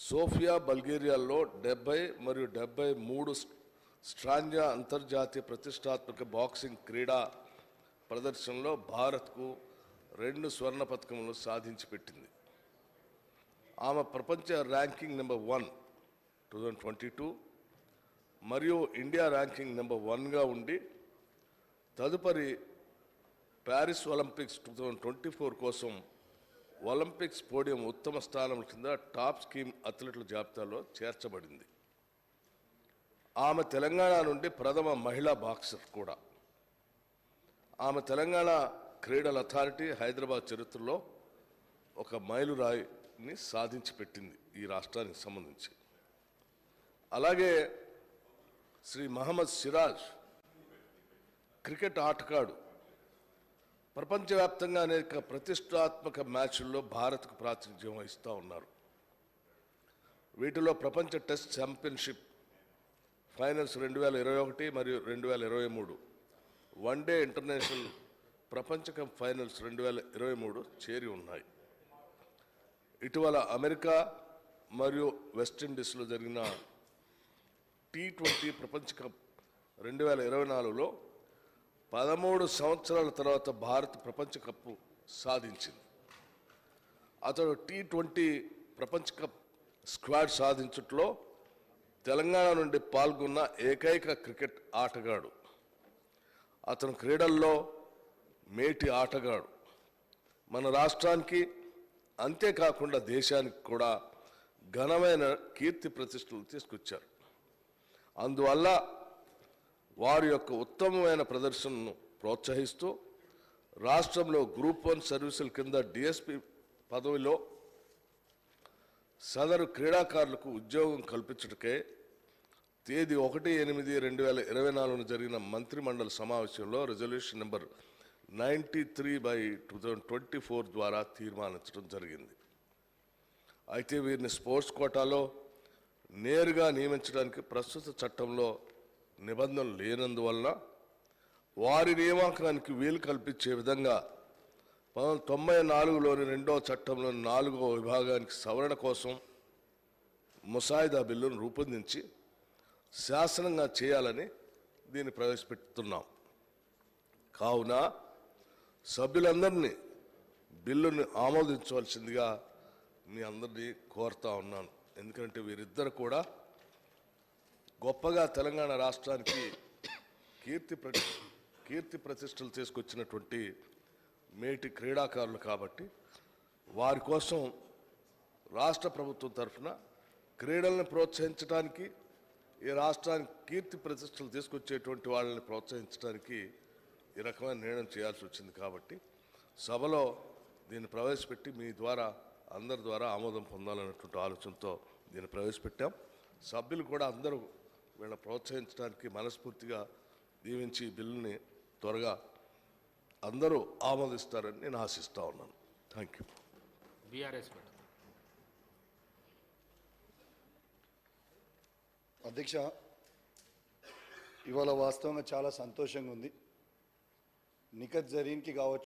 Sophia బల్గేరియాలో 70 మరియు 73 Strandja అంతర్జాతీయ ప్రతిష్టాత్మక బాక్సింగ్ క్రీడా ప్రదర్శనలో భారత్కు 2 స్వర్ణ పతకములు సాధించి పెట్టింది. ఆమె ప్రపంచ ర్యాంకింగ్ నెంబర్ 1 2022 మరియు ఇండియా ర్యాంకింగ్ నెంబర్ 1గా ఉండి తదుపరి ప్యారిస్ ఒలింపిక్స్ 2024 కోసం ఒలింపిక్స్ పోడియం ఉత్తమ స్థానం కింద టాప్ స్కీమ్ అథ్లెట్ల జాబితాలో చేర్చబడింది. ఆమె తెలంగాణ నుండి ప్రథమ మహిళా బాక్సర్ కూడా. ఆమె తెలంగాణ క్రీడల అథారిటీ హైదరాబాద్ చరిత్రలో ఒక మైలురాయిని సాధించి పెట్టింది ఈ రాష్ట్రానికి సంబంధించి. అలాగే శ్రీ మహమ్మద్ సిరాజ్ క్రికెట్ ఆటగాడు ప్రపంచవ్యాప్తంగా అనేక ప్రతిష్టాత్మక మ్యాచ్ల్లో భారత్కు ప్రాతినిధ్యం వహిస్తూ ఉన్నారు. వీటిలో ప్రపంచ టెస్ట్ ఛాంపియన్షిప్ ఫైనల్స్ 2021 మరియు 2023, వన్డే ఇంటర్నేషనల్ ప్రపంచ కప్ ఫైనల్స్ 2023 చేరి ఉన్నాయి. ఇటీవల అమెరికా మరియు వెస్టిండీస్లో జరిగిన T20 ప్రపంచ కప్ 2024లో 13 సంవత్సరాల తర్వాత భారత్ ప్రపంచ కప్పు సాధించింది. అతడు T20 ప్రపంచ కప్ స్క్వాడ్ సాధించట్లో తెలంగాణ నుండి పాల్గొన్న ఏకైక క్రికెట్ ఆటగాడు. అతను క్రీడల్లో మేటి ఆటగాడు. మన రాష్ట్రానికి అంతేకాకుండా దేశానికి కూడా ఘనమైన కీర్తి ప్రతిష్టలు తీసుకొచ్చారు. అందువల్ల వారి యొక్క ఉత్తమమైన ప్రదర్శనను ప్రోత్సహిస్తూ రాష్ట్రంలో గ్రూప్ 1 సర్వీసుల కింద డిఎస్పి పదవిలో సదరు క్రీడాకారులకు ఉద్యోగం కల్పించటకే తేదీ 1/8/2024 జరిగిన మంత్రిమండలి సమావేశంలో రిజల్యూషన్ నెంబర్ 93/2024 ద్వారా తీర్మానించడం జరిగింది. అయితే వీరిని స్పోర్ట్స్ కోటాలో నేరుగా నియమించడానికి ప్రస్తుత చట్టంలో నిబంధనలు లేనందువలన వారి నియామకానికి వీలు కల్పించే విధంగా 1994లోని 2వ చట్టంలోని 4వ విభాగానికి సవరణ కోసం ముసాయిదా బిల్లును రూపొందించి శాసనంగా చేయాలని దీన్ని ప్రవేశపెడుతున్నాం. కావున సభ్యులందరినీ బిల్లుని ఆమోదించవలసిందిగా మీ అందరినీ కోరుతా ఉన్నాను. ఎందుకంటే వీరిద్దరు కూడా గొప్పగా తెలంగాణ రాష్ట్రానికి కీర్తి ప్రతిష్టలు తీసుకొచ్చినటువంటి మేటి క్రీడాకారులు కాబట్టి వారి కోసం రాష్ట్ర ప్రభుత్వం తరఫున క్రీడలను ప్రోత్సహించడానికి, ఈ రాష్ట్రానికి కీర్తి ప్రతిష్టలు తీసుకొచ్చేటువంటి వాళ్ళని ప్రోత్సహించడానికి ఈ రకమైన నిర్ణయం చేయాల్సి వచ్చింది. కాబట్టి సభలో దీన్ని ప్రవేశపెట్టి మీ ద్వారా అందరి ద్వారా ఆమోదం పొందాలన్నటువంటి ఆలోచనతో దీన్ని ప్రవేశపెట్టాం. సభ్యులు కూడా అందరూ వీళ్ళని ప్రోత్సహించడానికి మనస్ఫూర్తిగా దీవించి బిల్లుని త్వరగా అందరూ ఆమోదిస్తారని నేను ఆశిస్తూ ఉన్నాను. Thank you. అధ్యక్ష, ఇవాళ వాస్తవంగా చాలా సంతోషంగా ఉంది. నిఖత్ జరీన్కి కావచ్చు,